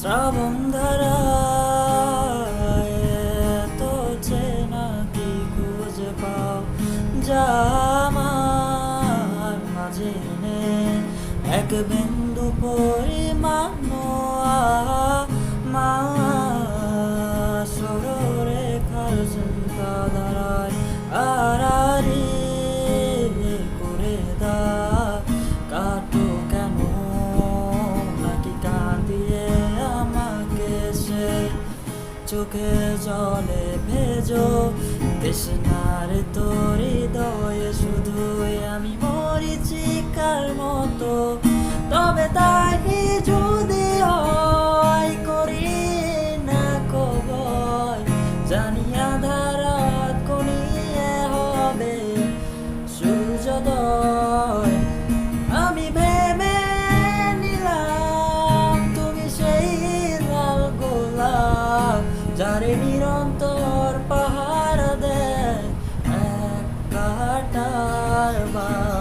শ্রাবণ ধারায় এত চেনা কি খুঁজে পাও যা আমার মাঝে নেই এক বিন্দু পরিমাণ আমার সরলরেখার চিন্তাধারায় আড়াআড়ি করে দাও কাটো কেন নাকি কাঁদিয়ে আমাকে সে চোখে জলে ভেজো তৃষ্ণার তোর হৃদয়ে শুধুই আমি মরিচিকার মতো তবে তাই যদি হয় করি না কবয় জানি আঁধার রাত ঘনিয়ে হবে সূর্যোদয় আমি ভেবে নিলাম তুমি সেই লাল গোলাপ যারে নিরন্তর পাহারা দেয় এক কাঁটার বাঁধ।